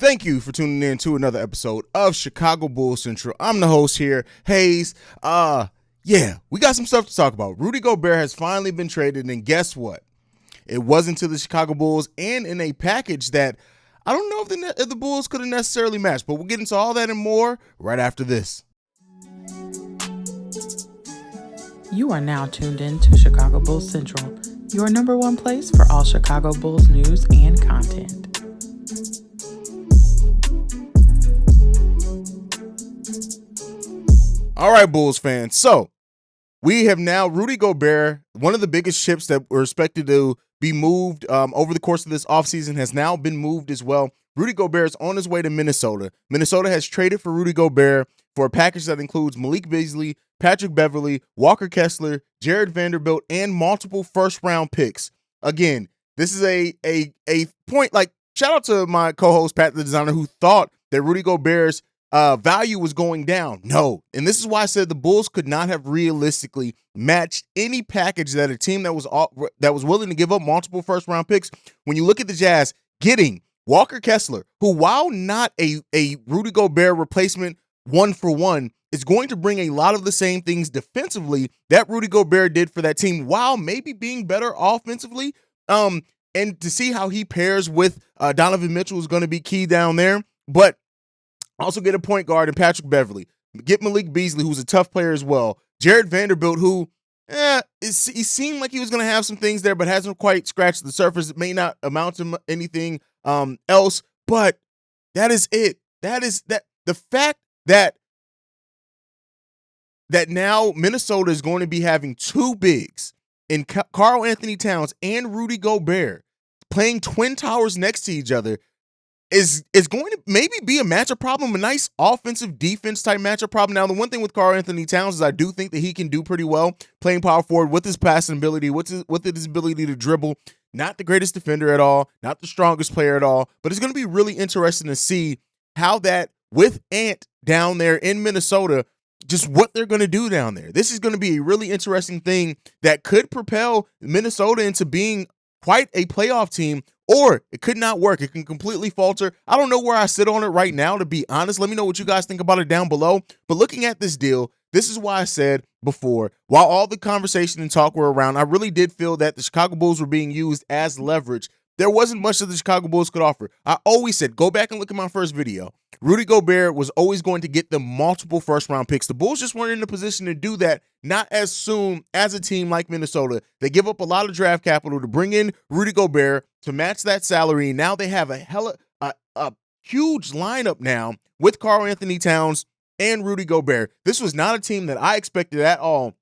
Thank you for tuning in to another episode of Chicago Bulls Central. I'm the host here, Haize. We got some stuff to talk about. Rudy Gobert has finally been traded, and guess what? It wasn't to the Chicago Bulls, and in a package that I don't know if the Bulls could have necessarily matched, but we'll get into all that and more right after this. You are now tuned in to Chicago Bulls Central, your number one place for all Chicago Bulls news and content. All right, Bulls fans. So we have now Rudy Gobert, one of the biggest ships that were expected to be moved over the course of this offseason, has now been moved as well. Rudy Gobert is on his way to Minnesota. Minnesota has traded for Rudy Gobert for a package that includes Malik Beasley, Patrick Beverley, Walker Kessler, Jared Vanderbilt, and multiple first-round picks. Again, this is a point, like, shout out to my co-host, Pat the Designer, who thought that Rudy Gobert's value was going down. No. And this is why I said the Bulls could not have realistically matched any package that a team that was willing to give up multiple first-round picks. When you look at the Jazz getting Walker Kessler, who, while not a Rudy Gobert replacement one-for-one, is going to bring a lot of the same things defensively that Rudy Gobert did for that team, while maybe being better offensively. And to see how he pairs with Donovan Mitchell is going to be key down there. But also get a point guard in Patrick Beverley. Get Malik Beasley, who's a tough player as well. Jared Vanderbilt, who he seemed like he was going to have some things there, but hasn't quite scratched the surface. It may not amount to anything else, but that is it. That is that. The fact that now Minnesota is going to be having two bigs in Karl Anthony Towns and Rudy Gobert playing twin towers next to each other is going to maybe be a matchup problem, a nice offensive defense type matchup problem. Now, the one thing with Karl Anthony Towns is I do think that he can do pretty well playing power forward with his passing ability, with his ability to dribble. Not the greatest defender at all, not the strongest player at all, but it's going to be really interesting to see how that, with Ant down there in Minnesota, just what they're going to do down there. This is going to be a really interesting thing that could propel Minnesota into being quite a playoff team, or it could not work. It can completely falter. I don't know where I sit on it right now, to be honest. Let me know what you guys think about it down below. But looking at this deal, this is why I said before, while all the conversation and talk were around, I really did feel that the Chicago Bulls were being used as leverage. There wasn't much that the Chicago Bulls could offer. I always said, go back and look at my first video. Rudy Gobert was always going to get them multiple first-round picks. The Bulls just weren't in a position to do that, not as soon as a team like Minnesota. They give up a lot of draft capital to bring in Rudy Gobert to match that salary. Now they have a huge lineup now with Karl Anthony Towns and Rudy Gobert. This was not a team that I expected at all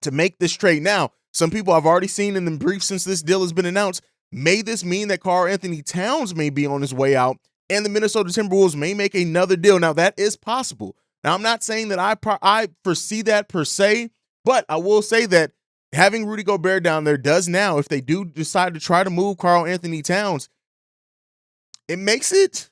to make this trade. Now, some people I've already seen in the brief since this deal has been announced, may this mean that Karl Anthony Towns may be on his way out and the Minnesota Timberwolves may make another deal? Now, that is possible. Now, I'm not saying that I foresee that per se, but I will say that having Rudy Gobert down there does now, if they do decide to try to move Karl Anthony Towns, it makes it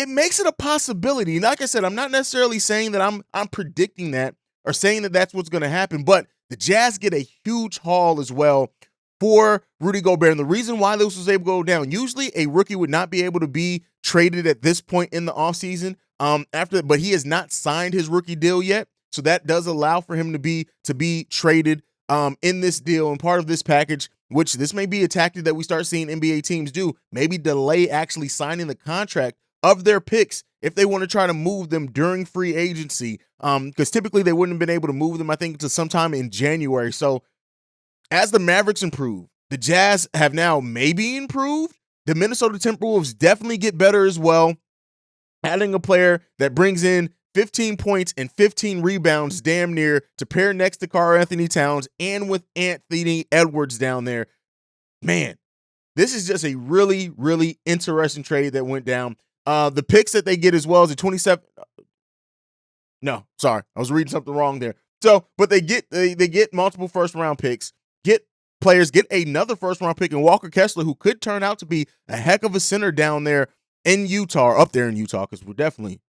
makes it a possibility. And like I said, I'm not necessarily saying that I'm predicting that or saying that that's what's going to happen, but the Jazz get a huge haul as well for Rudy Gobert. And the reason why this was able to go down, usually a rookie would not be able to be traded at this point in the offseason but he has not signed his rookie deal yet. So that does allow for him to be traded in this deal and part of this package, which this may be a tactic that we start seeing NBA teams do, maybe delay actually signing the contract of their picks if they want to try to move them during free agency, because typically they wouldn't have been able to move them, I think, to sometime in January. So as the Mavericks improve, the Jazz have now maybe improved. The Minnesota Timberwolves definitely get better as well. Adding a player that brings in 15 points and 15 rebounds damn near to pair next to Karl Anthony Towns and with Anthony Edwards down there. Man, this is just a really, really interesting trade that went down. The picks that they get as well as a 27. No, sorry. I was reading something wrong there. So, but they get multiple first-round picks, get players, get another first-round pick in Walker Kessler, who could turn out to be a heck of a center down there in Utah, or up there in Utah, because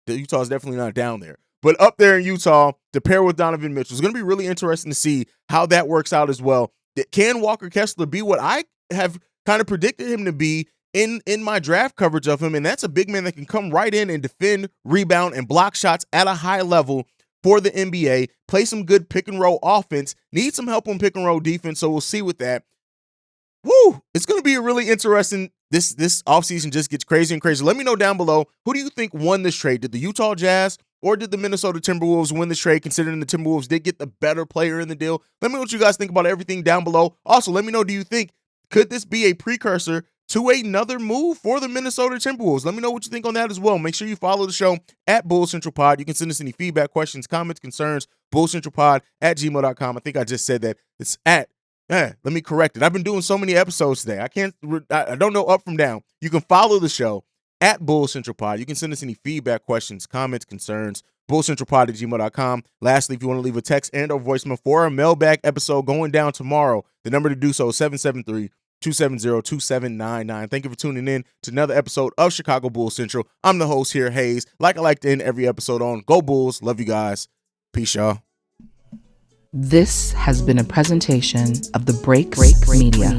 Utah is definitely not down there, but up there in Utah to pair with Donovan Mitchell. It's going to be really interesting to see how that works out as well. Can Walker Kessler be what I have kind of predicted him to be in my draft coverage of him, and that's a big man that can come right in and defend, rebound, and block shots at a high level for the NBA, play some good pick and roll offense, need some help on pick and roll defense, so we'll see with that. Woo! It's going to be a really interesting, this offseason just gets crazy and crazy. Let me know down below, who do you think won this trade? Did the Utah Jazz or did the Minnesota Timberwolves win this trade, considering the Timberwolves did get the better player in the deal? Let me know what you guys think about everything down below. Also, let me know, do you think, could this be a precursor to another move for the Minnesota Timberwolves? Let me know what you think on that as well. Make sure you follow the show at Bull Central Pod. You can send us any feedback, questions, comments, concerns, bullcentralpod@gmail.com. I think I just said that. It's at, let me correct it. I've been doing so many episodes today. I don't know up from down. You can follow the show at Bull Central Pod. You can send us any feedback, questions, comments, concerns, bullcentralpod@gmail.com. Lastly, if you want to leave a text and or voicemail for our mailbag episode going down tomorrow, the number to do so is 773-270-2799. Thank you for tuning in to another episode of Chicago Bulls Central. I'm the host here, Haize. Like I like to end every episode on, go Bulls. Love you guys. Peace, y'all. This has been a presentation of the Break Media.